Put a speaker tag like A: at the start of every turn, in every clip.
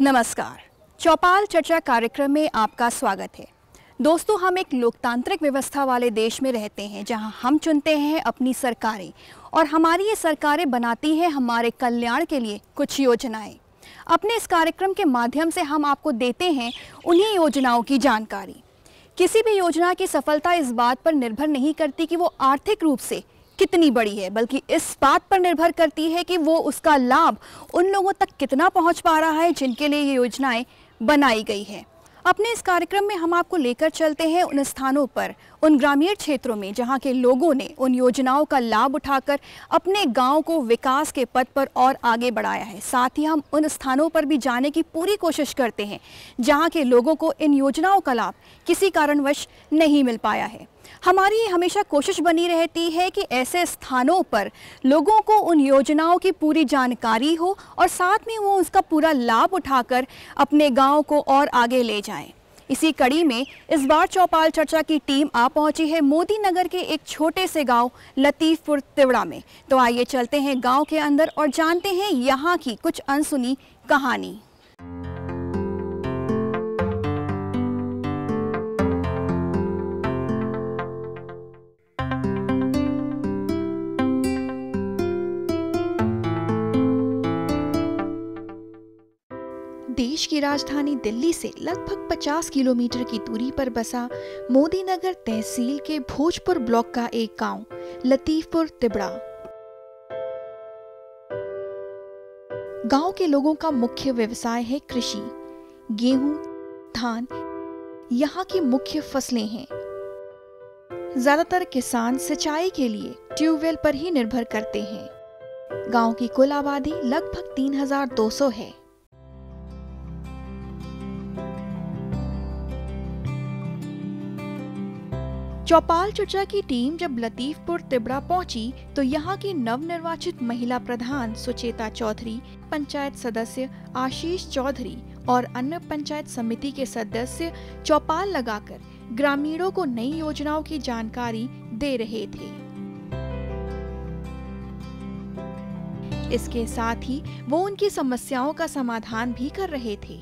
A: नमस्कार। चौपाल चर्चा कार्यक्रम में आपका स्वागत है। दोस्तों, हम एक लोकतांत्रिक व्यवस्था वाले देश में रहते हैं जहां हम चुनते हैं अपनी सरकारें और हमारी ये सरकारें बनाती हैं हमारे कल्याण के लिए कुछ योजनाएं। अपने इस कार्यक्रम के माध्यम से हम आपको देते हैं उन्हीं योजनाओं की जानकारी। किसी भी योजना की सफलता इस बात पर निर्भर नहीं करती कि वो आर्थिक रूप से कितनी बड़ी है, बल्कि इस बात पर निर्भर करती है कि वो उसका लाभ उन लोगों तक कितना पहुंच पा रहा है जिनके लिए ये योजनाएं बनाई गई है। अपने इस कार्यक्रम में हम आपको लेकर चलते हैं उन स्थानों पर, उन ग्रामीण क्षेत्रों में जहां के लोगों ने उन योजनाओं का लाभ उठाकर अपने गांव को विकास के पथ पर और आगे बढ़ाया है। साथ ही हम उन स्थानों पर भी जाने की पूरी कोशिश करते हैं जहां के लोगों को इन योजनाओं का लाभ किसी कारणवश नहीं मिल पाया है। हमारी हमेशा कोशिश बनी रहती है कि ऐसे स्थानों पर लोगों को उन योजनाओं की पूरी जानकारी हो और साथ में वो उसका पूरा लाभ उठाकर अपने गांव को और आगे ले जाएं। इसी कड़ी में इस बार चौपाल चर्चा की टीम आ पहुंची है मोदी नगर के एक छोटे से गांव लतीफपुर तिवड़ा में। तो आइए चलते हैं गांव के अंदर और जानते हैं यहाँ की कुछ अनसुनी कहानी। देश की राजधानी दिल्ली से लगभग 50 किलोमीटर की दूरी पर बसा मोदी नगर तहसील के भोजपुर ब्लॉक का एक गांव लतीफपुर तिवड़ा। गांव के लोगों का मुख्य व्यवसाय है कृषि। गेहूं, धान यहाँ की मुख्य फसलें हैं। ज्यादातर किसान सिंचाई के लिए ट्यूबवेल पर ही निर्भर करते हैं। गांव की कुल आबादी लगभग 3200 है। चौपाल चर्चा की टीम जब लतीफपुर तिवड़ा पहुंची तो यहाँ की नवनिर्वाचित महिला प्रधान सुचेता चौधरी, पंचायत सदस्य आशीष चौधरी और अन्य पंचायत समिति के सदस्य चौपाल लगाकर ग्रामीणों को नई योजनाओं की जानकारी दे रहे थे। इसके साथ ही वो उनकी समस्याओं का समाधान भी कर रहे थे।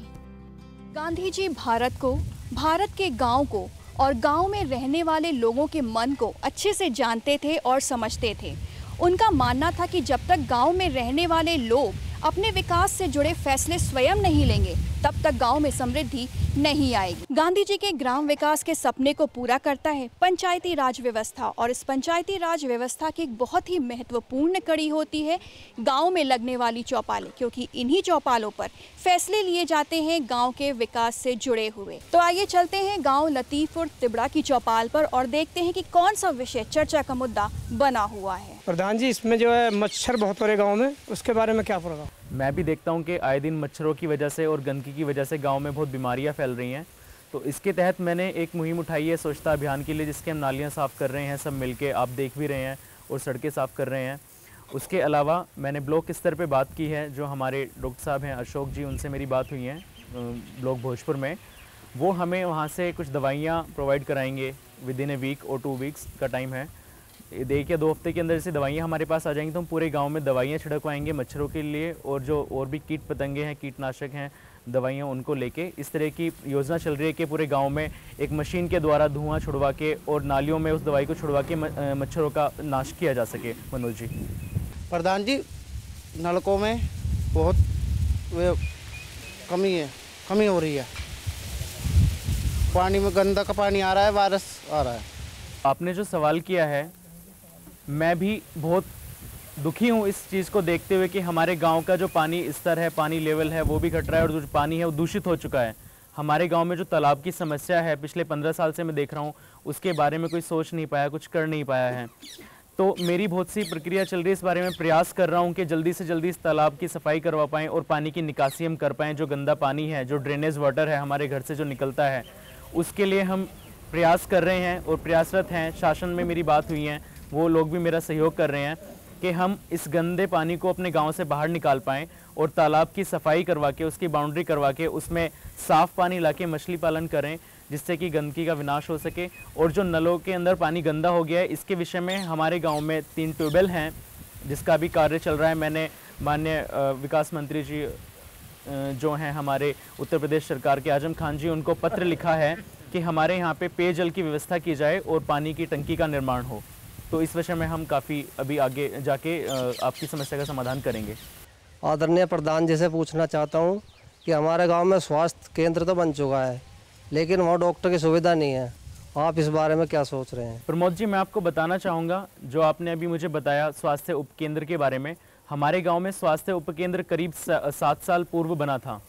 A: गांधी जी भारत को, भारत के गांव को और गांव में रहने वाले लोगों के मन को अच्छे से जानते थे और समझते थे। उनका मानना था कि जब तक गांव में रहने वाले लोग अपने विकास से जुड़े फैसले स्वयं नहीं लेंगे तब तक गांव में समृद्धि नहीं आएगी। गांधी जी के ग्राम विकास के सपने को पूरा करता है पंचायती राज व्यवस्था, और इस पंचायती राज व्यवस्था की एक बहुत ही महत्वपूर्ण कड़ी होती है गांव में लगने वाली चौपालें, क्योंकि इन्हीं चौपालों पर फैसले लिए जाते हैं गांव के विकास से जुड़े हुए। तो आइए चलते हैं गांव लतीफपुर तिवड़ा की चौपाल पर और देखते हैं कि कौन सा विषय चर्चा का मुद्दा बना हुआ है।
B: प्रधान जी, इसमें जो है मच्छर बहुत हो रहे गाँव में, उसके बारे में क्या प्रभाव?
C: मैं भी देखता हूं कि आए दिन मच्छरों की वजह से और गंदगी की वजह से गांव में बहुत बीमारियां फैल रही हैं। तो इसके तहत मैंने एक मुहिम उठाई है स्वच्छता अभियान के लिए, जिसके हम नालियां साफ़ कर रहे हैं सब मिलके, आप देख भी रहे हैं, और सड़कें साफ़ कर रहे हैं। उसके अलावा मैंने ब्लॉक स्तर पे बात की है, जो हमारे डॉक्टर साहब हैं अशोक जी, उनसे मेरी बात हुई है ब्लॉक भोजपुर में। वो हमें वहाँ से कुछ दवाइयाँ प्रोवाइड कराएँगे विदिन ए वीक और 2 वीक्स का टाइम है। 1 या 2 हफ्ते के अंदर जैसे दवाइयाँ हमारे पास आ जाएंगी तो हम पूरे गांव में दवाइयाँ छिड़कवाएंगे मच्छरों के लिए, और जो और भी कीट पतंगे हैं, कीटनाशक हैं, दवाइयाँ उनको लेके इस तरह की योजना चल रही है कि पूरे गांव में एक मशीन के द्वारा धुआं छुड़वा के और नालियों में उस दवाई को छुड़वा के मच्छरों का नाश किया जा सके। मनोज जी।
D: प्रधान जी, नलकों में बहुत कमी हो रही है। पानी में गंदा का पानी आ रहा है, वायरस आ रहा है।
C: आपने जो सवाल किया है, मैं भी बहुत दुखी हूँ इस चीज़ को देखते हुए कि हमारे गांव का जो पानी स्तर है, पानी लेवल है, वो भी घट रहा है, और जो पानी है वो दूषित हो चुका है। हमारे गांव में जो तालाब की समस्या है पिछले 15 साल से मैं देख रहा हूँ, उसके बारे में कोई सोच नहीं पाया, कुछ कर नहीं पाया है। तो मेरी बहुत सी प्रक्रिया चल रही है, इस बारे में प्रयास कर रहा हूँ कि जल्दी से जल्दी इस तालाब की सफाई करवा पाएँ और पानी की निकासी हम कर पाएँ। जो गंदा पानी है, जो ड्रेनेज वाटर है हमारे घर से जो निकलता है, उसके लिए हम प्रयास कर रहे हैं और प्रयासरत हैं। शासन में मेरी बात हुई है, वो लोग भी मेरा सहयोग कर रहे हैं कि हम इस गंदे पानी को अपने गांव से बाहर निकाल पाएँ और तालाब की सफाई करवा के, उसकी बाउंड्री करवा के, उसमें साफ़ पानी ला के मछली पालन करें, जिससे कि गंदगी का विनाश हो सके। और जो नलों के अंदर पानी गंदा हो गया है, इसके विषय में हमारे गाँव में 3 ट्यूबवेल हैं, जिसका भी कार्य चल रहा है। मैंने माननीय विकास मंत्री जी जो हैं हमारे उत्तर प्रदेश सरकार के आजम खान जी, उनको पत्र लिखा है कि हमारे यहाँ पे पेयजल की व्यवस्था की जाए और पानी की टंकी का निर्माण हो। तो इस विषय में हम काफ़ी अभी आगे जाके आपकी समस्या का समाधान करेंगे।
E: आदरणीय प्रधान जी से पूछना चाहता हूँ कि हमारे गांव में स्वास्थ्य केंद्र तो बन चुका है, लेकिन वहाँ डॉक्टर की सुविधा नहीं है। आप इस बारे में क्या सोच रहे हैं?
C: प्रमोद जी, मैं आपको बताना चाहूँगा, जो आपने अभी मुझे बताया स्वास्थ्य उपकेंद्र के बारे में, हमारे गांव में स्वास्थ्य उपकेंद्र करीब 7 साल पूर्व बना था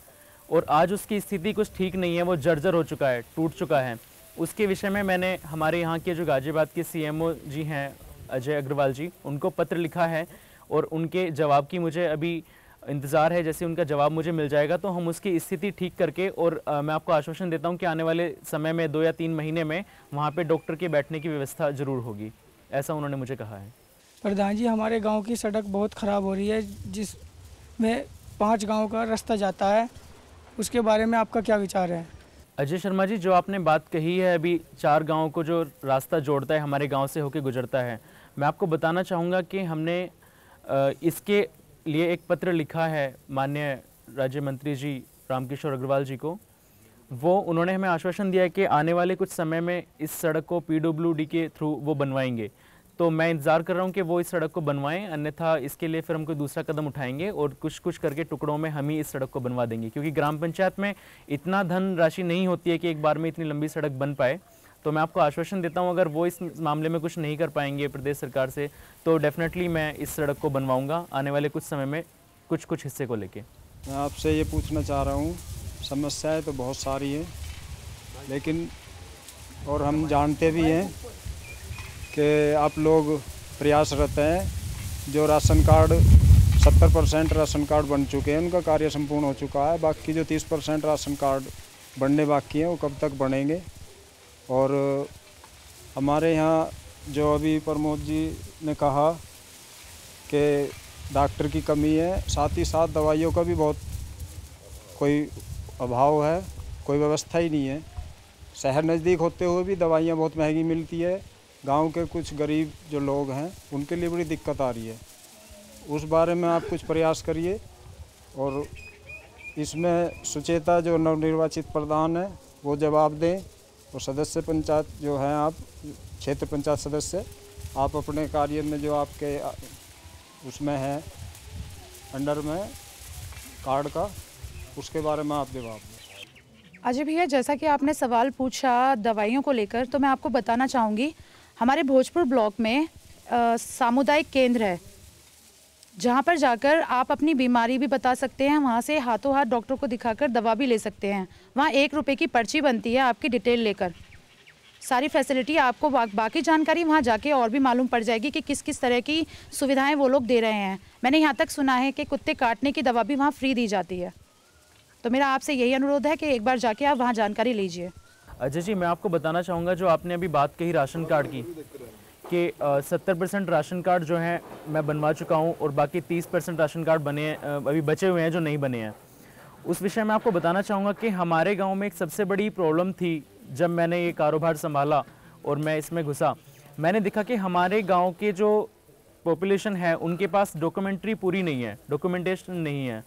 C: और आज उसकी स्थिति कुछ ठीक नहीं है, वो जर्जर हो चुका है, टूट चुका है। उसके विषय में मैंने हमारे यहाँ के जो गाजियाबाद के CMO जी हैं अजय अग्रवाल जी, उनको पत्र लिखा है और उनके जवाब की मुझे अभी इंतज़ार है। जैसे उनका जवाब मुझे मिल जाएगा तो हम उसकी स्थिति ठीक करके, और मैं आपको आश्वासन देता हूं कि आने वाले समय में 2 या 3 महीने में वहां पे डॉक्टर के बैठने की व्यवस्था ज़रूर होगी, ऐसा उन्होंने मुझे कहा है।
B: प्रधान जी, हमारे गांव की सड़क बहुत ख़राब हो रही है, जिसमें 5 गांव का रास्ता जाता है, उसके बारे में आपका क्या विचार है?
C: अजय शर्मा जी, जो आपने बात कही है, अभी 4 गाँव को जो रास्ता जोड़ता है हमारे गाँव से होकर गुजरता है, मैं आपको बताना चाहूँगा कि हमने इसके लिए एक पत्र लिखा है माननीय राज्य मंत्री जी रामकिशोर अग्रवाल जी को। उन्होंने हमें आश्वासन दिया है कि आने वाले कुछ समय में इस सड़क को PWD के थ्रू वो बनवाएंगे। तो मैं इंतज़ार कर रहा हूँ कि वो इस सड़क को बनवाएं, अन्यथा इसके लिए फिर हम कोई दूसरा कदम उठाएंगे और कुछ करके टुकड़ों में हम ही इस सड़क को बनवा देंगे, क्योंकि ग्राम पंचायत में इतना धन राशि नहीं होती है कि एक बार में इतनी लंबी सड़क बन पाए। तो मैं आपको आश्वासन देता हूं, अगर वो इस मामले में कुछ नहीं कर पाएंगे प्रदेश सरकार से, तो डेफिनेटली मैं इस सड़क को बनवाऊंगा आने वाले कुछ समय में, कुछ हिस्से को लेके।
F: मैं आपसे ये पूछना चाह रहा हूँ, समस्याएं तो बहुत सारी हैं, लेकिन और हम जानते भी हैं कि आप लोग प्रयासरत हैं। जो राशन कार्ड 70% राशन कार्ड बन चुके हैं, उनका कार्य संपूर्ण हो चुका है। बाकी जो 30% राशन कार्ड बनने बाकी हैं, वो कब तक बनेंगे? और हमारे यहाँ जो अभी प्रमोद जी ने कहा कि डॉक्टर की कमी है, साथ ही साथ दवाइयों का भी बहुत कोई अभाव है, कोई व्यवस्था ही नहीं है। शहर नज़दीक होते हुए भी दवाइयाँ बहुत महंगी मिलती है। गांव के कुछ गरीब जो लोग हैं, उनके लिए बड़ी दिक्कत आ रही है। उस बारे में आप कुछ प्रयास करिए और इसमें सुचेता जो नवनिर्वाचित प्रधान है वो जवाब दें, और सदस्य पंचायत जो हैं, आप क्षेत्र पंचायत सदस्य, आप अपने कार्य में जो आपके उसमें है अंडर में कार्ड का, उसके बारे में आप जवाब दें।
G: अजय भैया, जैसा कि आपने सवाल पूछा दवाइयों को लेकर, तो मैं आपको बताना चाहूँगी, हमारे भोजपुर ब्लॉक में सामुदायिक केंद्र है, जहाँ पर जाकर आप अपनी बीमारी भी बता सकते हैं, वहाँ से हाथों हाथ डॉक्टर को दिखाकर दवा भी ले सकते हैं। वहाँ 1 रुपये की पर्ची बनती है आपकी डिटेल लेकर। सारी फैसिलिटी आपको बाकी जानकारी वहाँ जाके और भी मालूम पड़ जाएगी कि किस किस तरह की सुविधाएं वो लोग दे रहे हैं। मैंने यहाँ तक सुना है कि कुत्ते काटने की दवा भी वहाँ फ्री दी जाती है। तो मेरा आपसे यही अनुरोध है कि एक बार जाके आप वहाँ जानकारी लीजिए।
C: अजय जी, मैं आपको बताना चाहूँगा, जो आपने अभी बात कही राशन कार्ड की, कि 70% राशन कार्ड जो हैं मैं बनवा चुका हूं और बाकी 30% राशन कार्ड बने अभी बचे हुए हैं जो नहीं बने हैं। उस विषय में आपको बताना चाहूँगा कि हमारे गांव में एक सबसे बड़ी प्रॉब्लम थी। जब मैंने ये कारोबार संभाला और मैं इसमें घुसा, मैंने देखा कि हमारे गांव के जो पॉपुलेशन है उनके पास डॉक्यूमेंट्री पूरी नहीं है, डॉक्यूमेंटेशन नहीं है,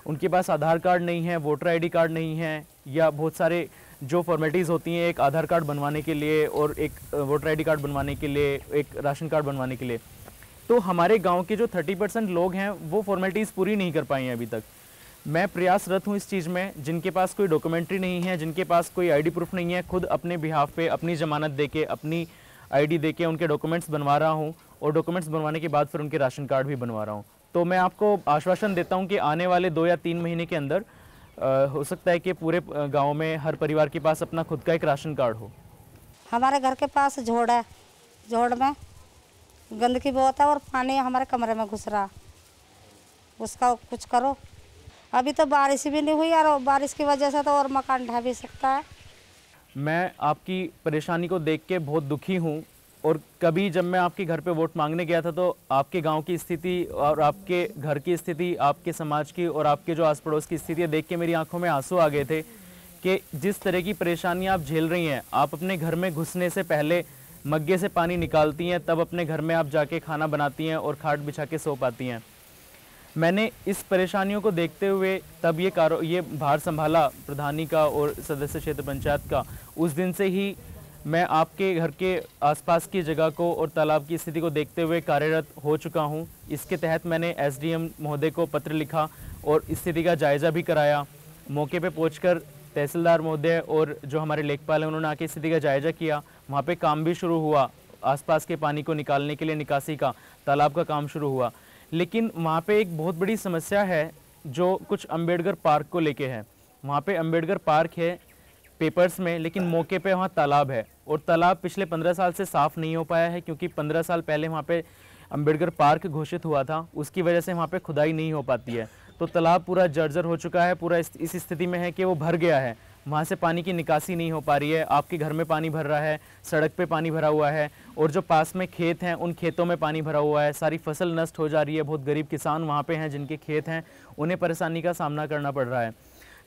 C: उनके पास आधार कार्ड नहीं है, वोटर ID कार्ड नहीं है, या बहुत सारे जो फॉर्मेलिटीज़ होती हैं एक आधार कार्ड बनवाने के लिए और एक वोटर ID कार्ड बनवाने के लिए, एक राशन कार्ड बनवाने के लिए। तो हमारे गांव के जो 30% लोग हैं वो फॉर्मेलिटीज़ पूरी नहीं कर पाई हैं अभी तक। मैं प्रयासरत हूं इस चीज़ में, जिनके पास कोई डॉक्यूमेंट्री नहीं है, जिनके पास कोई ID प्रूफ नहीं है, खुद अपने बिहाफ पे अपनी ज़मानत देके, अपनी ID देके उनके डॉक्यूमेंट्स बनवा रहा हूँ, और डॉक्यूमेंट्स बनवाने के बाद फिर उनके राशन कार्ड भी बनवा रहा हूँ। तो मैं आपको आश्वासन देता हूँ कि आने वाले 2 या 3 महीने के अंदर हो सकता है कि पूरे गांव में हर परिवार के पास अपना खुद का एक राशन कार्ड हो।
H: हमारे घर के पास झोड़ है, झोड़ में गंदगी बहुत है और पानी हमारे कमरे में घुस रहा, उसका कुछ करो। अभी तो बारिश भी नहीं हुई और बारिश की वजह से तो और मकान ढह भी सकता है।
C: मैं आपकी परेशानी को देख के बहुत दुखी हूँ, और कभी जब मैं आपके घर पे वोट मांगने गया था तो आपके गांव की स्थिति और आपके घर की स्थिति, आपके समाज की और आपके जो आस पड़ोस की स्थिति देख के मेरी आंखों में आंसू आ गए थे कि जिस तरह की परेशानियां आप झेल रही हैं। आप अपने घर में घुसने से पहले मग्गे से पानी निकालती हैं, तब अपने घर में आप जाके खाना बनाती हैं और खाट बिछा के सो पाती हैं। मैंने इस परेशानियों को देखते हुए तब ये भार संभाला प्रधानी का और सदस्य क्षेत्र पंचायत का। उस दिन से ही मैं आपके घर के आसपास की जगह को और तालाब की स्थिति को देखते हुए कार्यरत हो चुका हूं। इसके तहत मैंने एसडीएम महोदय को पत्र लिखा और स्थिति का जायज़ा भी कराया। मौके पे पहुंचकर तहसीलदार महोदय और जो हमारे लेखपाल हैं उन्होंने आके स्थिति का जायज़ा किया। वहाँ पे काम भी शुरू हुआ, आसपास के पानी को निकालने के लिए निकासी का, तालाब का काम शुरू हुआ। लेकिन वहाँ पे एक बहुत बड़ी समस्या है जो कुछ अम्बेडकर पार्क को लेके है। वहाँ पे अम्बेडकर पार्क है पेपर्स में, लेकिन मौके पे वहाँ तालाब है और तालाब पिछले 15 साल से साफ़ नहीं हो पाया है, क्योंकि 15 साल पहले वहाँ पे अम्बेडकर पार्क घोषित हुआ था, उसकी वजह से वहाँ पे खुदाई नहीं हो पाती है। तो तालाब पूरा जर्जर हो चुका है, पूरा इस स्थिति में है कि वो भर गया है, वहाँ से पानी की निकासी नहीं हो पा रही है। आपके घर में पानी भर रहा है, सड़क पे पानी भरा हुआ है और जो पास में खेत हैं उन खेतों में पानी भरा हुआ है, सारी फसल नष्ट हो जा रही है। बहुत गरीब किसान वहाँ पे हैं जिनके खेत हैं, उन्हें परेशानी का सामना करना पड़ रहा है।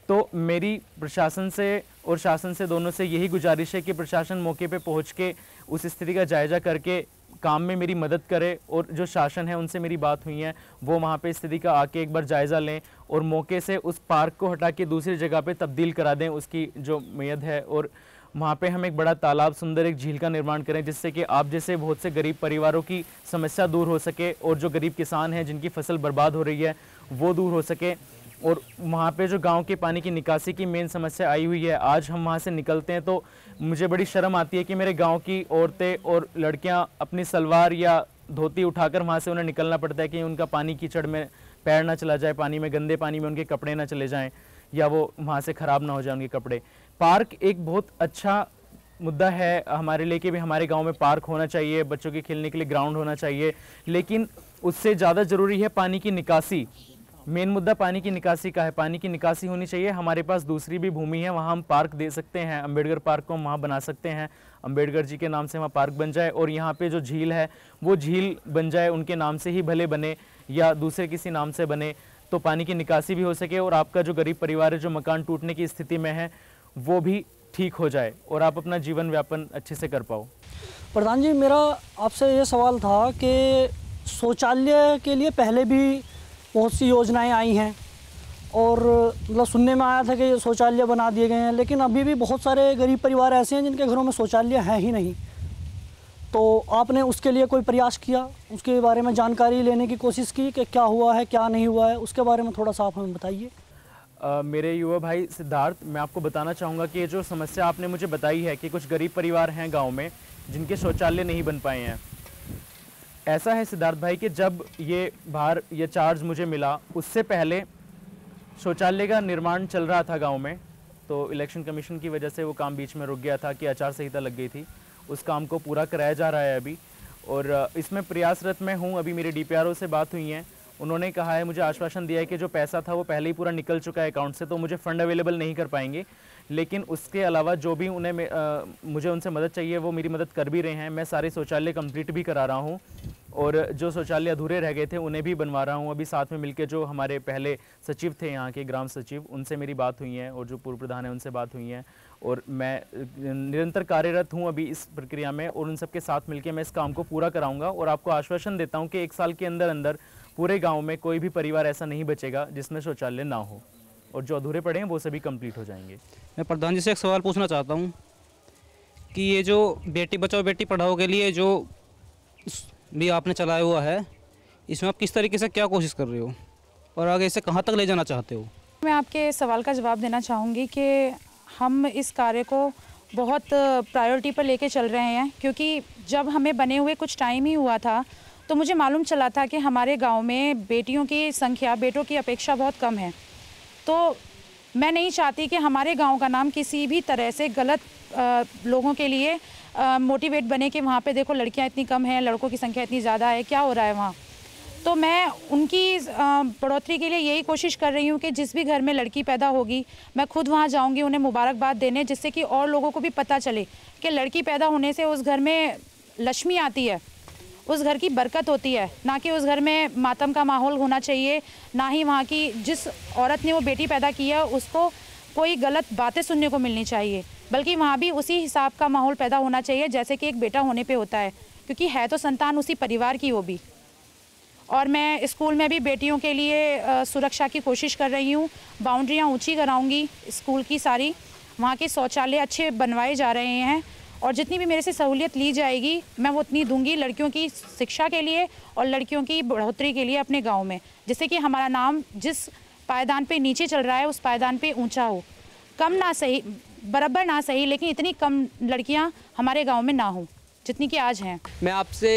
C: तो मेरी प्रशासन से और शासन से दोनों से यही गुजारिश है कि प्रशासन मौके पे पहुँच के उस स्थिति का जायज़ा करके काम में मेरी मदद करे, और जो शासन है उनसे मेरी बात हुई है वो वहाँ पे स्थिति का आके एक बार जायज़ा लें और मौके से उस पार्क को हटा के दूसरी जगह पे तब्दील करा दें उसकी जो मेयद है, और वहाँ पे हम एक बड़ा तालाब, सुंदर एक झील का निर्माण करें, जिससे कि आप जैसे बहुत से गरीब परिवारों की समस्या दूर हो सके और जो गरीब किसान हैं जिनकी फसल बर्बाद हो रही है वो दूर हो सके। और वहाँ पे जो गांव के पानी की निकासी की मेन समस्या आई हुई है, आज हम वहाँ से निकलते हैं तो मुझे बड़ी शर्म आती है कि मेरे गांव की औरतें और लड़कियाँ अपनी सलवार या धोती उठाकर वहाँ से उन्हें निकलना पड़ता है कि उनका पानी कीचड़ में पैर ना चला जाए, पानी में, गंदे पानी में उनके कपड़े ना चले जाएं या वो वहाँ से ख़राब ना हो जाए उनके कपड़े। पार्क एक बहुत अच्छा मुद्दा है हमारे लिए कि भी हमारे गांव में पार्क होना चाहिए, बच्चों के खेलने के लिए ग्राउंड होना चाहिए, लेकिन उससे ज़्यादा ज़रूरी है पानी की निकासी। मेन मुद्दा पानी की निकासी का है, पानी की निकासी होनी चाहिए। हमारे पास दूसरी भी भूमि है, वहाँ हम पार्क दे सकते हैं, अम्बेडकर पार्क को हम वहाँ बना सकते हैं, अम्बेडकर जी के नाम से वहाँ पार्क बन जाए, और यहाँ पे जो झील है वो झील बन जाए, उनके नाम से ही भले बने या दूसरे किसी नाम से बने, तो पानी की निकासी भी हो सके और आपका जो गरीब परिवार है जो मकान टूटने की स्थिति में है वो भी ठीक हो जाए और आप अपना जीवन व्यापन अच्छे से कर पाओ।
I: प्रधान जी, मेरा आपसे ये सवाल था कि शौचालय के लिए पहले भी बहुत सी योजनाएं आई हैं और मतलब सुनने में आया था कि शौचालय बना दिए गए हैं, लेकिन अभी भी बहुत सारे गरीब परिवार ऐसे हैं जिनके घरों में शौचालय है ही नहीं। तो आपने उसके लिए कोई प्रयास किया, उसके बारे में जानकारी लेने की कोशिश की कि क्या हुआ है क्या नहीं हुआ है, उसके बारे में थोड़ा सा आप हमें बताइए।
C: मेरे युवा भाई सिद्धार्थ, मैं आपको बताना चाहूँगा कि जो समस्या आपने मुझे बताई है कि कुछ गरीब परिवार हैं गाँव में जिनके शौचालय नहीं बन पाए हैं, ऐसा है सिद्धार्थ भाई कि जब ये भार ये चार्ज मुझे मिला उससे पहले शौचालय का निर्माण चल रहा था गांव में, तो इलेक्शन कमीशन की वजह से वो काम बीच में रुक गया था कि आचार संहिता लग गई थी। उस काम को पूरा कराया जा रहा है अभी, और इसमें प्रयासरत मैं हूँ। अभी मेरे डीपीआरओ से बात हुई है, उन्होंने कहा है, मुझे आश्वासन दिया है कि जो पैसा था वो पहले ही पूरा निकल चुका है अकाउंट से, तो मुझे फ़ंड अवेलेबल नहीं कर पाएंगे, लेकिन उसके अलावा जो भी उन्हें मुझे उनसे मदद चाहिए वो मेरी मदद कर भी रहे हैं। मैं सारे शौचालय कंप्लीट भी करा रहा हूँ और जो शौचालय अधूरे रह गए थे उन्हें भी बनवा रहा हूँ। अभी साथ में मिलकर जो हमारे पहले सचिव थे यहाँ के, ग्राम सचिव, उनसे मेरी बात हुई है और जो पूर्व प्रधान है उनसे बात हुई है, और मैं निरंतर कार्यरत हूँ अभी इस प्रक्रिया में, और उन सबके साथ मिलकर मैं इस काम को पूरा कराऊँगा। और आपको आश्वासन देता हूँ कि 1 साल के अंदर अंदर पूरे गाँव में कोई भी परिवार ऐसा नहीं बचेगा जिसमें शौचालय ना हो, और जो अधूरे पड़े हैं वो सभी कंप्लीट हो जाएंगे।
J: मैं प्रधान जी से एक सवाल पूछना चाहता हूँ कि ये जो बेटी बचाओ बेटी पढ़ाओ के लिए जो भी आपने चलाया हुआ है, इसमें आप किस तरीके से क्या कोशिश कर रहे हो और आगे इसे कहाँ तक ले जाना चाहते हो?
G: मैं आपके सवाल का जवाब देना चाहूँगी कि हम इस कार्य को बहुत प्रायोरिटी पर लेके चल रहे हैं, क्योंकि जब हमें बने हुए कुछ टाइम ही हुआ था तो मुझे मालूम चला था कि हमारे गांव में बेटियों की संख्या बेटों की अपेक्षा बहुत कम है। तो मैं नहीं चाहती कि हमारे गांव का नाम किसी भी तरह से गलत लोगों के लिए मोटिवेट बने कि वहाँ पे देखो लड़कियाँ इतनी कम हैं, लड़कों की संख्या इतनी ज़्यादा है, क्या हो रहा है वहाँ। तो मैं उनकी बढ़ोतरी के लिए यही कोशिश कर रही हूँ कि जिस भी घर में लड़की पैदा होगी मैं खुद वहाँ जाऊँगी उन्हें मुबारकबाद देने, जिससे कि और लोगों को भी पता चले कि लड़की पैदा होने से उस घर में लक्ष्मी आती है, उस घर की बरकत होती है, ना कि उस घर में मातम का माहौल होना चाहिए, ना ही वहाँ की जिस औरत ने वो बेटी पैदा की है उसको कोई गलत बातें सुनने को मिलनी चाहिए, बल्कि वहाँ भी उसी हिसाब का माहौल पैदा होना चाहिए जैसे कि एक बेटा होने पे होता है, क्योंकि है तो संतान उसी परिवार की वो भी। और मैं स्कूल में भी बेटियों के लिए सुरक्षा की कोशिश कर रही हूँ। बाउंड्रियाँ ऊंची कराऊंगी स्कूल की सारी, वहाँ के शौचालय अच्छे बनवाए जा रहे हैं और जितनी भी मेरे से सहूलियत ली जाएगी मैं वो उतनी दूंगी लड़कियों की शिक्षा के लिए और लड़कियों की बढ़ोतरी के लिए अपने गांव में, जिससे कि हमारा नाम जिस पायदान पे नीचे चल रहा है उस पायदान पे ऊंचा हो। कम ना सही, बराबर ना सही, लेकिन इतनी कम लड़कियां हमारे गांव में ना हो जितनी कि आज हैं।
K: मैं आपसे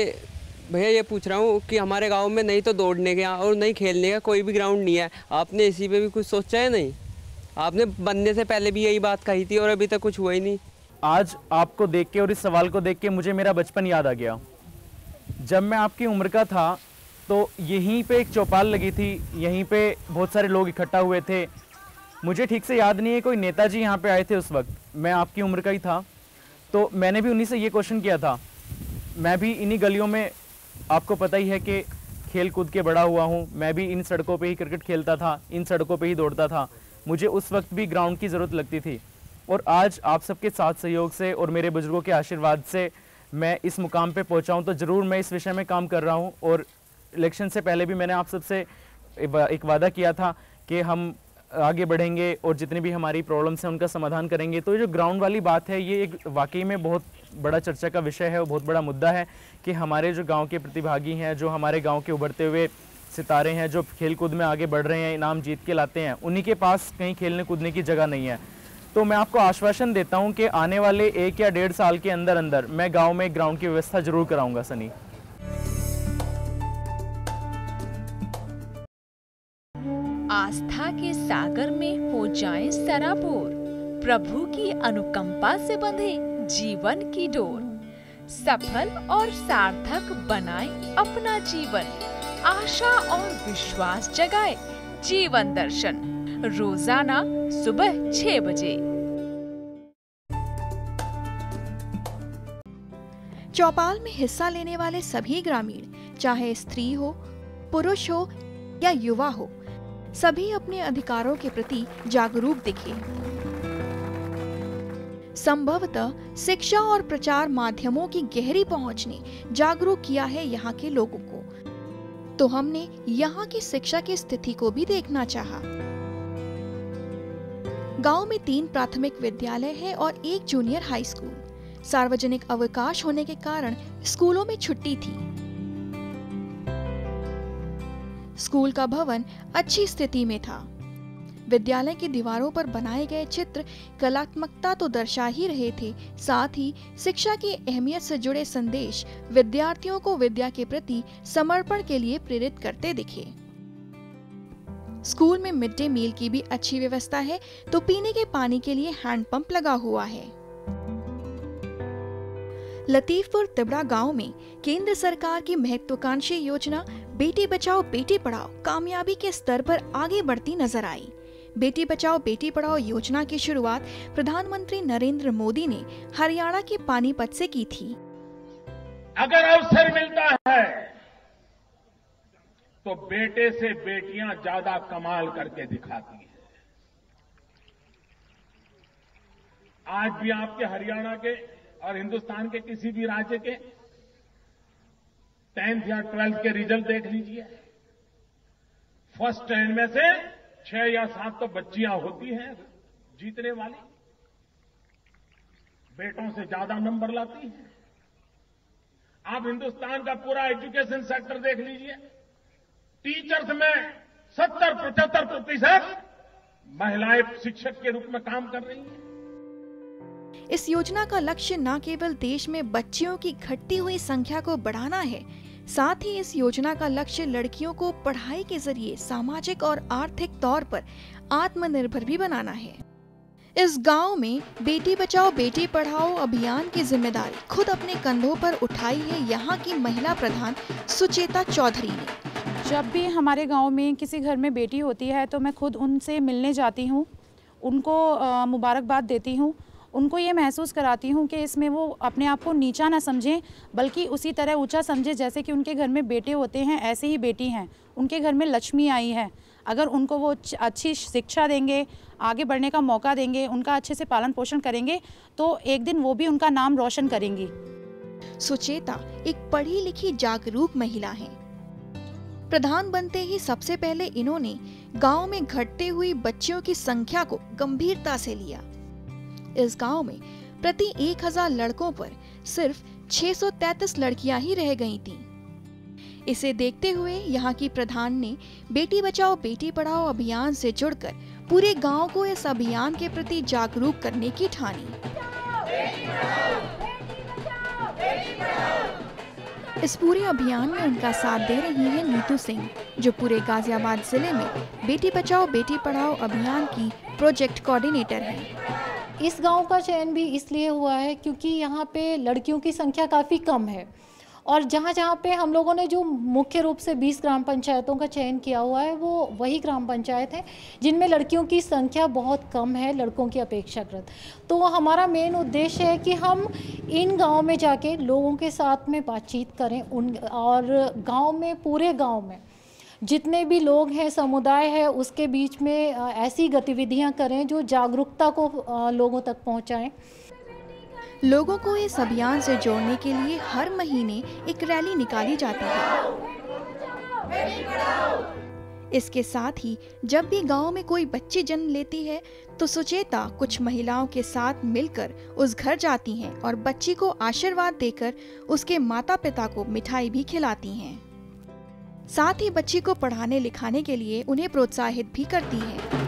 K: भैया ये पूछ रहा हूँ कि हमारे गांव में नहीं तो दौड़ने का और नहीं खेलने का कोई भी ग्राउंड नहीं है, आपने इसी पे भी कुछ सोचा है? नहीं, आपने बनने से पहले भी यही बात कही थी और अभी तक कुछ हुआ ही नहीं।
C: आज आपको देख के और इस सवाल को देख के मुझे मेरा बचपन याद आ गया। जब मैं आपकी उम्र का था तो यहीं पे एक चौपाल लगी थी, यहीं पे बहुत सारे लोग इकट्ठा हुए थे। मुझे ठीक से याद नहीं है कोई नेताजी यहाँ पे आए थे उस वक्त, मैं आपकी उम्र का ही था। तो मैंने भी उन्हीं से ये क्वेश्चन किया था। मैं भी इन्हीं गलियों में, आपको पता ही है कि खेल कूद के बड़ा हुआ हूँ, मैं भी इन सड़कों पे ही क्रिकेट खेलता था, इन सड़कों पे ही दौड़ता था। मुझे उस वक्त भी ग्राउंड की ज़रूरत लगती थी और आज आप सबके साथ सहयोग से और मेरे बुजुर्गों के आशीर्वाद से मैं इस मुकाम पे पहुँचा हूँ। तो ज़रूर मैं इस विषय में काम कर रहा हूँ और इलेक्शन से पहले भी मैंने आप सबसे एक वादा किया था कि हम आगे बढ़ेंगे और जितनी भी हमारी प्रॉब्लम्स हैं उनका समाधान करेंगे। तो ये जो ग्राउंड वाली बात है ये एक वाकई में बहुत बड़ा चर्चा का विषय है और बहुत बड़ा मुद्दा है कि हमारे जो गांव के प्रतिभागी हैं, जो हमारे गांव के उभरते हुए सितारे हैं, जो खेल कूद में आगे बढ़ रहे हैं, इनाम जीत के लाते हैं, उन्हीं के पास कहीं खेलने कूदने की जगह नहीं है। तो मैं आपको आश्वासन देता हूं कि आने वाले 1 या 1.5 साल के अंदर अंदर मैं गाँव में ग्राउंड की व्यवस्था जरूर कराऊँगा। सनी,
L: आस्था के सागर में हो जाएं सराबोर, प्रभु की अनुकंपा से बंधे जीवन की डोर, सफल और सार्थक बनाएं अपना जीवन, आशा और विश्वास जगाए जीवन दर्शन, रोजाना सुबह 6 बजे।
A: चौपाल में हिस्सा लेने वाले सभी ग्रामीण, चाहे स्त्री हो, पुरुष हो या युवा हो, सभी अपने अधिकारों के प्रति जागरूक दिखे। संभवतः शिक्षा और प्रचार माध्यमों की गहरी पहुंच ने जागरूक किया है यहाँ के लोगों को, तो हमने यहाँ की शिक्षा की स्थिति को भी देखना चाहा। गांव में 3 प्राथमिक विद्यालय है और 1 जूनियर हाई स्कूल। सार्वजनिक अवकाश होने के कारण स्कूलों में छुट्टी थी। स्कूल का भवन अच्छी स्थिति में था। विद्यालय की दीवारों पर बनाए गए चित्र कलात्मकता तो दर्शा ही रहे थे, साथ ही शिक्षा की अहमियत से जुड़े संदेश विद्यार्थियों को विद्या के प्रति समर्पण के लिए प्रेरित करते दिखे। स्कूल में मिड डे मील की भी अच्छी व्यवस्था है, तो पीने के पानी के लिए हैंडपंप लगा हुआ है। लतीफपुर तिबड़ा गांव में केंद्र सरकार की महत्वाकांक्षी योजना बेटी बचाओ बेटी पढ़ाओ कामयाबी के स्तर पर आगे बढ़ती नजर आई। बेटी बचाओ बेटी पढ़ाओ योजना की शुरुआत प्रधानमंत्री नरेंद्र मोदी ने हरियाणा के पानीपत से की थी।
M: अगर अवसर मिलता है तो बेटे से बेटियां ज्यादा कमाल करके दिखाती हैं। आज भी आपके हरियाणा के और हिंदुस्तान के किसी भी राज्य के 10th या 12th के रिजल्ट देख लीजिए, फर्स्ट 10 में से 6 या 7 तो बच्चियां होती हैं जीतने वाली, बेटों से ज्यादा नंबर लाती हैं। आप हिंदुस्तान का पूरा एजुकेशन सेक्टर देख लीजिए, टीचर्स में 70-75% महिलाएं शिक्षक के रूप में काम कर रही हैं।
A: इस योजना का लक्ष्य न केवल देश में बच्चियों की घटती हुई संख्या को बढ़ाना है, साथ ही इस योजना का लक्ष्य लड़कियों को पढ़ाई के जरिए सामाजिक और आर्थिक तौर पर आत्मनिर्भर भी बनाना है। इस गांव में बेटी बचाओ बेटी पढ़ाओ अभियान की जिम्मेदारी खुद अपने कंधों पर उठाई है यहाँ की महिला प्रधान सुचेता चौधरी ने।
G: जब भी हमारे गांव में किसी घर में बेटी होती है तो मैं खुद उनसे मिलने जाती हूँ, उनको मुबारकबाद देती हूँ, उनको ये महसूस कराती हूँ कि इसमें वो अपने आप को नीचा ना समझें बल्कि उसी तरह ऊंचा समझें जैसे कि उनके घर में बेटे होते हैं, ऐसे ही बेटी हैं। उनके घर में लक्ष्मी आई है, अगर उनको वो अच्छी शिक्षा देंगे, आगे बढ़ने का मौका देंगे, उनका अच्छे से पालन पोषण करेंगे तो एक दिन वो भी उनका नाम रोशन करेंगी।
A: सुचेता एक पढ़ी लिखी जागरूक महिला है। प्रधान बनते ही सबसे पहले इन्होंने गांव में घटती हुई बच्चियों की संख्या को गंभीरता से लिया। इस गांव में प्रति 1000 लड़कों पर सिर्फ 633 लड़कियां ही रह गई थीं। इसे देखते हुए यहाँ की प्रधान ने बेटी बचाओ बेटी पढ़ाओ अभियान से जुड़कर पूरे गांव को इस अभियान के प्रति जागरूक करने की ठानी। इस पूरे अभियान में उनका साथ दे रही है नीतू सिंह, जो पूरे गाजियाबाद जिले में बेटी बचाओ बेटी पढ़ाओ अभियान की प्रोजेक्ट कोऑर्डिनेटर हैं।
N: इस गांव का चयन भी इसलिए हुआ है क्योंकि यहाँ पे लड़कियों की संख्या काफ़ी कम है और जहाँ जहाँ पे हम लोगों ने जो मुख्य रूप से 20 ग्राम पंचायतों का चयन किया हुआ है वो वही ग्राम पंचायत है जिनमें लड़कियों की संख्या बहुत कम है लड़कों की अपेक्षाकृत। तो हमारा मेन उद्देश्य है कि हम इन गांव में जाके लोगों के साथ में बातचीत करें और गांव में पूरे गांव में जितने भी लोग हैं समुदाय है उसके बीच में ऐसी गतिविधियां करें जो जागरूकता को लोगों तक पहुंचाएं।
A: लोगों को इस अभियान से जोड़ने के लिए हर महीने एक रैली निकाली जाती है। इसके साथ ही जब भी गांव में कोई बच्ची जन्म लेती है तो सुचेता कुछ महिलाओं के साथ मिलकर उस घर जाती हैं और बच्ची को आशीर्वाद देकर उसके माता पिता को मिठाई भी खिलाती हैं। साथ ही बच्ची को पढ़ाने लिखाने के लिए उन्हें प्रोत्साहित भी करती हैं।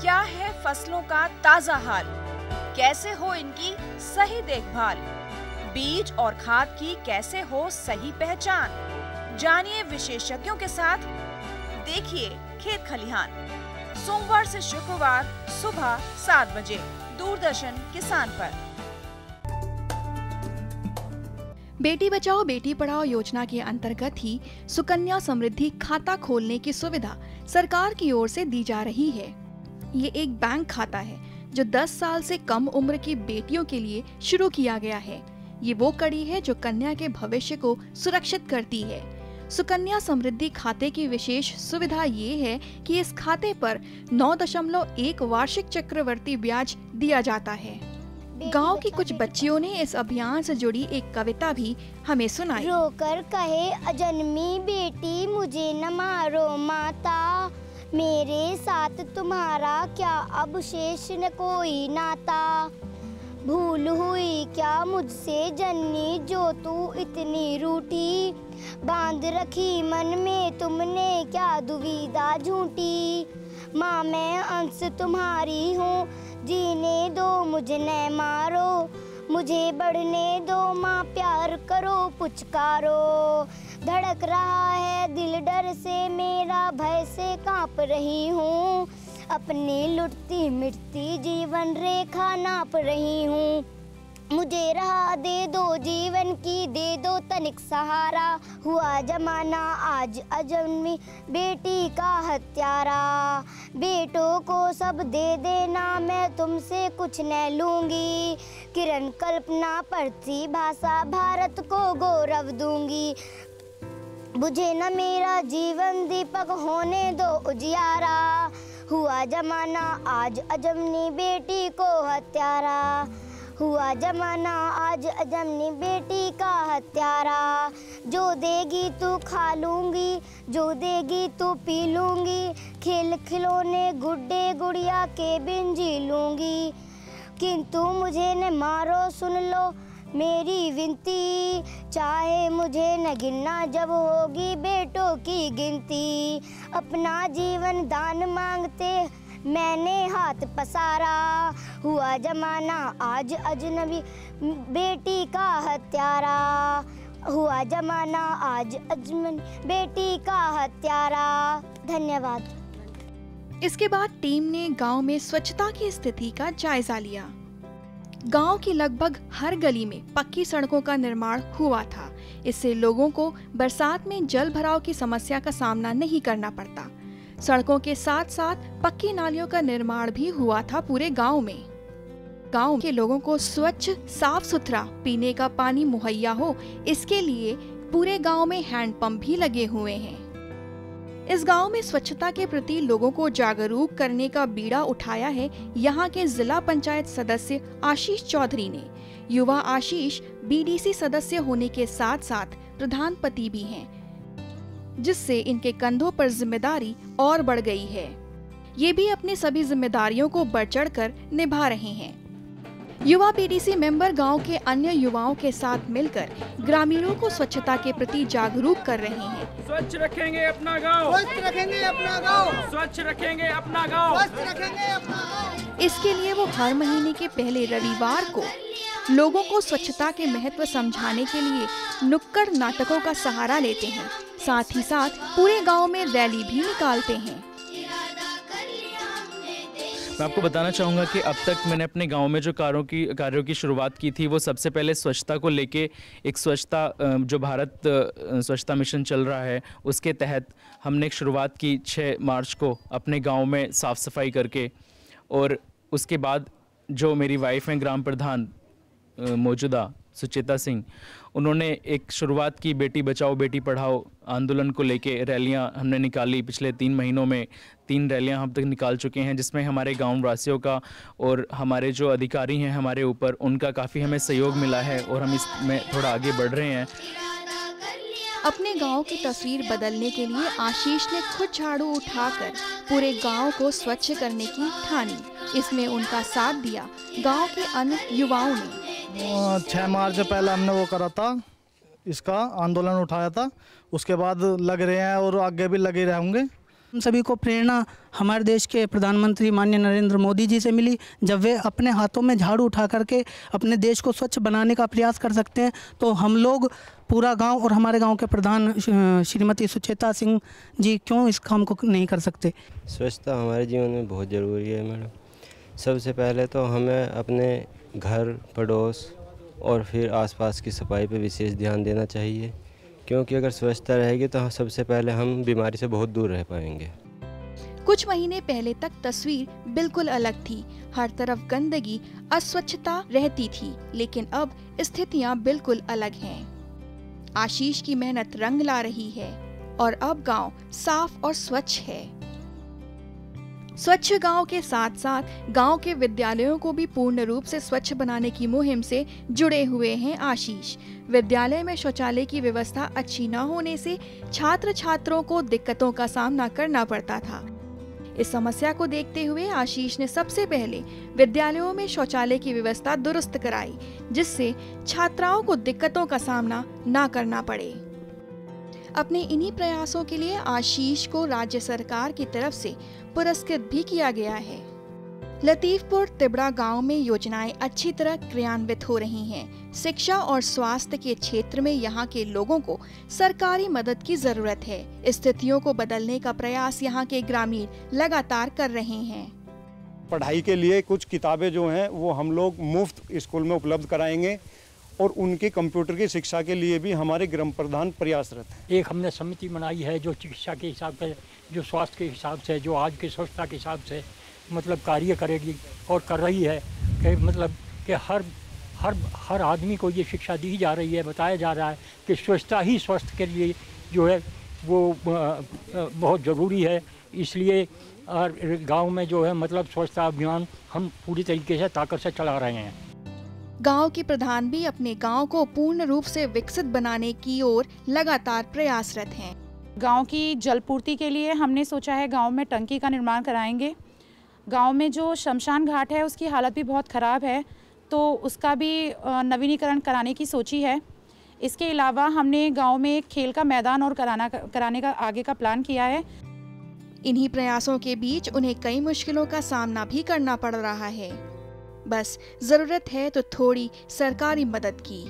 O: क्या है फसलों का ताजा हाल, कैसे हो इनकी सही देखभाल, बीज और खाद की कैसे हो सही पहचान। जानिए विशेषज्ञों के साथ, देखिए खेत खलिहान। सोमवार से शुक्रवार सुबह 7 बजे दूरदर्शन किसान पर।
A: बेटी बचाओ बेटी पढ़ाओ योजना के अंतर्गत ही सुकन्या समृद्धि खाता खोलने की सुविधा सरकार की ओर से दी जा रही है। ये एक बैंक खाता है जो 10 साल से कम उम्र की बेटियों के लिए शुरू किया गया है। ये वो कड़ी है जो कन्या के भविष्य को सुरक्षित करती है। सुकन्या समृद्धि खाते की विशेष सुविधा ये है कि इस खाते पर 9.1 वार्षिक चक्रवर्ती ब्याज दिया जाता है। गांव की कुछ बच्चियों ने इस अभियान से जुड़ी एक कविता भी हमें सुनाई।
P: रोकर कहे अजन्मी बेटी मुझे न मारो माता, मेरे साथ तुम्हारा क्या अब शेष न कोई नाता। भूल हुई क्या मुझसे जननी जो तू इतनी रूठी, बांध रखी मन में तुमने क्या दुविधा झूठी। माँ मैं अंश तुम्हारी हूँ, जीने दो मुझे न मारो, मुझे बढ़ने दो माँ प्यार करो पुचकारो। धड़क रहा है दिल डर से मेरा, भय से कांप रही हूँ, अपनी लुटती मिटती जीवन रेखा नाप रही हूँ। मुझे राह दे दो जीवन की, दे दो तनिक सहारा, हुआ जमाना आज अजन्मी बेटी का हत्यारा। बेटों को सब दे देना मैं तुमसे कुछ न लूंगी, किरण कल्पना पढ़ती भाषा भारत को गौरव दूंगी। बुझे न मेरा जीवन दीपक होने दो उजियारा, हुआ जमाना आज अजन्मी बेटी को हत्यारा। हुआ जमाना आज अजन्मी बेटी का हत्यारा। जो देगी तू खा लूंगी, जो देगी तू पी लूंगी, खेल खिलौने गुड्डे गुड़िया के बिन जी लूंगी। किंतु मुझे न मारो सुन लो मेरी विनती, चाहे मुझे न गिनना जब होगी बेटों की गिनती। अपना जीवन दान मांगते मैंने हाथ पसारा, हुआ जमाना आज अजनबी बेटी का हत्यारा। हुआ जमाना आज अजनबी बेटी का हत्यारा। धन्यवाद।
A: इसके बाद टीम ने गांव में स्वच्छता की स्थिति का जायजा लिया। गांव की लगभग हर गली में पक्की सड़कों का निर्माण हुआ था। इससे लोगों को बरसात में जल भराव की समस्या का सामना नहीं करना पड़ता। सड़कों के साथ साथ पक्की नालियों का निर्माण भी हुआ था पूरे गांव में। गांव के लोगों को स्वच्छ साफ सुथरा पीने का पानी मुहैया हो, इसके लिए पूरे गांव में हैंडपंप भी लगे हुए हैं। इस गांव में स्वच्छता के प्रति लोगों को जागरूक करने का बीड़ा उठाया है यहाँ के जिला पंचायत सदस्य आशीष चौधरी ने। युवा आशीष बीडीसी सदस्य होने के साथ साथ प्रधान पति भी हैं, जिससे इनके कंधों पर जिम्मेदारी और बढ़ गई है। ये भी अपनी सभी जिम्मेदारियों को बढ़ चढ़कर निभा रहे हैं। युवा बीडीसी मेंबर गांव के अन्य युवाओं के साथ मिलकर ग्रामीणों को स्वच्छता के प्रति जागरूक कर रहे हैं।
Q: स्वच्छ रखेंगे अपना गांव, स्वच्छ रखेंगे अपना गांव, स्वच्छ रखेंगे अपना गांव, स्वच्छ रखेंगे अपना गांव।
A: इसके लिए वो हर महीने के पहले रविवार को लोगों को स्वच्छता के महत्व समझाने के लिए नुक्कड़ नाटकों का सहारा लेते हैं। साथ ही साथ पूरे गांव में रैली भी निकालते हैं।
C: मैं आपको बताना चाहूँगा कि अब तक मैंने अपने गांव में जो कार्यों की शुरुआत की थी, वो सबसे पहले स्वच्छता को लेके एक स्वच्छता जो भारत स्वच्छता मिशन चल रहा है उसके तहत हमने एक शुरुआत की 6 मार्च को अपने गांव में साफ़ सफाई करके। और उसके बाद जो मेरी वाइफ हैं ग्राम प्रधान मौजूदा सुचेता सिंह, उन्होंने एक शुरुआत की बेटी बचाओ बेटी पढ़ाओ आंदोलन को लेके रैलियां हमने निकाली। पिछले 3 महीनों में 3 रैलियां हम तक निकाल चुके हैं, जिसमें हमारे गांव वासियों का और हमारे जो अधिकारी हैं हमारे ऊपर, उनका काफ़ी हमें सहयोग मिला है और हम इसमें थोड़ा आगे बढ़ रहे हैं।
A: अपने गांव की तस्वीर बदलने के लिए आशीष ने खुद झाड़ू उठाकर पूरे गांव को स्वच्छ करने की ठानी। इसमें उनका साथ दिया गांव के अन्य युवाओं ने।
R: 6 मार्च पहले हमने वो करा था, इसका आंदोलन उठाया था, उसके बाद लग रहे हैं और आगे भी लगे रहेंगे।
S: हम सभी को प्रेरणा हमारे देश के प्रधानमंत्री माननीय नरेंद्र मोदी जी से मिली, जब वे अपने हाथों में झाड़ू उठा करके अपने देश को स्वच्छ बनाने का प्रयास कर सकते हैं, तो हम लोग पूरा गांव और हमारे गांव के प्रधान श्रीमती सुचेता सिंह जी क्यों इस काम को नहीं कर सकते।
T: स्वच्छता हमारे जीवन में बहुत ज़रूरी है मैडम। सबसे पहले तो हमें अपने घर पड़ोस और फिर आसपास की सफाई पर विशेष ध्यान देना चाहिए, क्योंकि अगर स्वच्छता रहेगी तो सबसे पहले हम बीमारी से बहुत दूर रह पाएंगे।
A: कुछ महीने पहले तक तस्वीर बिल्कुल अलग थी। हर तरफ गंदगी, अस्वच्छता रहती थी, लेकिन अब स्थितियां बिल्कुल अलग हैं। आशीष की मेहनत रंग ला रही है और अब गांव साफ और स्वच्छ है। स्वच्छ गांव के साथ साथ गांव के विद्यालयों को भी पूर्ण रूप से स्वच्छ बनाने की मुहिम से जुड़े हुए हैं आशीष। विद्यालय में शौचालय की व्यवस्था अच्छी न होने से छात्र छात्रों को दिक्कतों का सामना करना पड़ता था। इस समस्या को देखते हुए आशीष ने सबसे पहले विद्यालयों में शौचालय की व्यवस्था दुरुस्त कराई, जिससे छात्राओं को दिक्कतों का सामना न करना पड़े। अपने इन्हीं प्रयासों के लिए आशीष को राज्य सरकार की तरफ से पुरस्कृत भी किया गया है। लतीफपुर तिबड़ा गांव में योजनाएं अच्छी तरह क्रियान्वित हो रही हैं। शिक्षा और स्वास्थ्य के क्षेत्र में यहां के लोगों को सरकारी मदद की जरूरत है। स्थितियों को बदलने का प्रयास यहां के ग्रामीण लगातार कर रहे हैं।
F: पढ़ाई के लिए कुछ किताबें जो हैं वो हम लोग मुफ्त स्कूल में उपलब्ध कराएंगे और उनके कंप्यूटर की शिक्षा के लिए भी हमारे ग्राम प्रधान प्रयासरत हैं।
U: एक हमने समिति बनाई है जो चिकित्सा के हिसाब से, जो स्वास्थ्य के हिसाब से, जो आज की स्वच्छता के हिसाब से मतलब कार्य करेगी और कर रही है कि मतलब कि हर आदमी को ये शिक्षा दी जा रही है, बताया जा रहा है कि स्वच्छता ही स्वास्थ्य के लिए जो है वो बहुत ज़रूरी है। इसलिए गांव में जो है मतलब स्वच्छता अभियान हम पूरी तरीके से ताकत से चला रहे हैं।
A: गांव के प्रधान भी अपने गांव को पूर्ण रूप से विकसित बनाने की ओर लगातार प्रयासरत हैं।
G: गांव की जलपूर्ति के लिए हमने सोचा है गांव में टंकी का निर्माण कराएंगे। गांव में जो शमशान घाट है उसकी हालत भी बहुत ख़राब है, तो उसका भी नवीनीकरण कराने की सोची है। इसके अलावा हमने गांव में एक खेल का मैदान और कराने का आगे का प्लान किया है।
A: इन्हीं प्रयासों के बीच उन्हें कई मुश्किलों का सामना भी करना पड़ रहा है। बस जरूरत है तो थोड़ी सरकारी मदद की।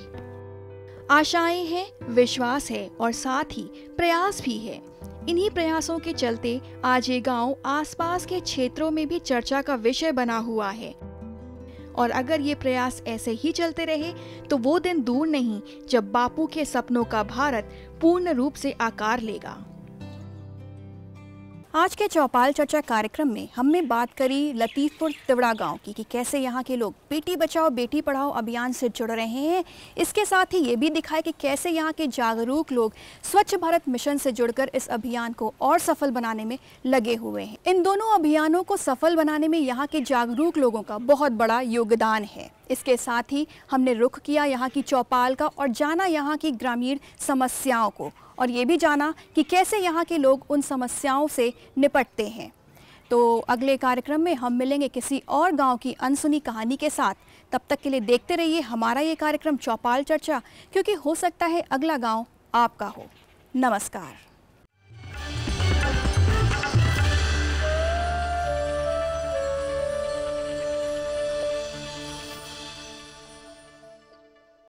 A: आशाएं हैं, विश्वास है और साथ ही प्रयास भी है। इन्हीं प्रयासों के चलते आज ये गांव आसपास के क्षेत्रों में भी चर्चा का विषय बना हुआ है। और अगर ये प्रयास ऐसे ही चलते रहे तो वो दिन दूर नहीं जब बापू के सपनों का भारत पूर्ण रूप से आकार लेगा। आज के चौपाल चर्चा कार्यक्रम में हमने बात करी लतीफपुर तिवड़ा गांव की कि कैसे यहाँ के लोग बेटी बचाओ बेटी पढ़ाओ अभियान से जुड़ रहे हैं। इसके साथ ही ये भी दिखाया कि कैसे यहाँ के जागरूक लोग स्वच्छ भारत मिशन से जुड़कर इस अभियान को और सफल बनाने में लगे हुए हैं। इन दोनों अभियानों को सफल बनाने में यहाँ के जागरूक लोगों का बहुत बड़ा योगदान है। इसके साथ ही हमने रुख किया यहाँ की चौपाल का और जाना यहाँ की ग्रामीण समस्याओं को और ये भी जाना कि कैसे यहाँ के लोग उन समस्याओं से निपटते हैं। तो अगले कार्यक्रम में हम मिलेंगे किसी और गांव की अनसुनी कहानी के साथ। तब तक के लिए देखते रहिए हमारा ये कार्यक्रम चौपाल चर्चा, क्योंकि हो सकता है अगला गांव आपका हो। नमस्कार।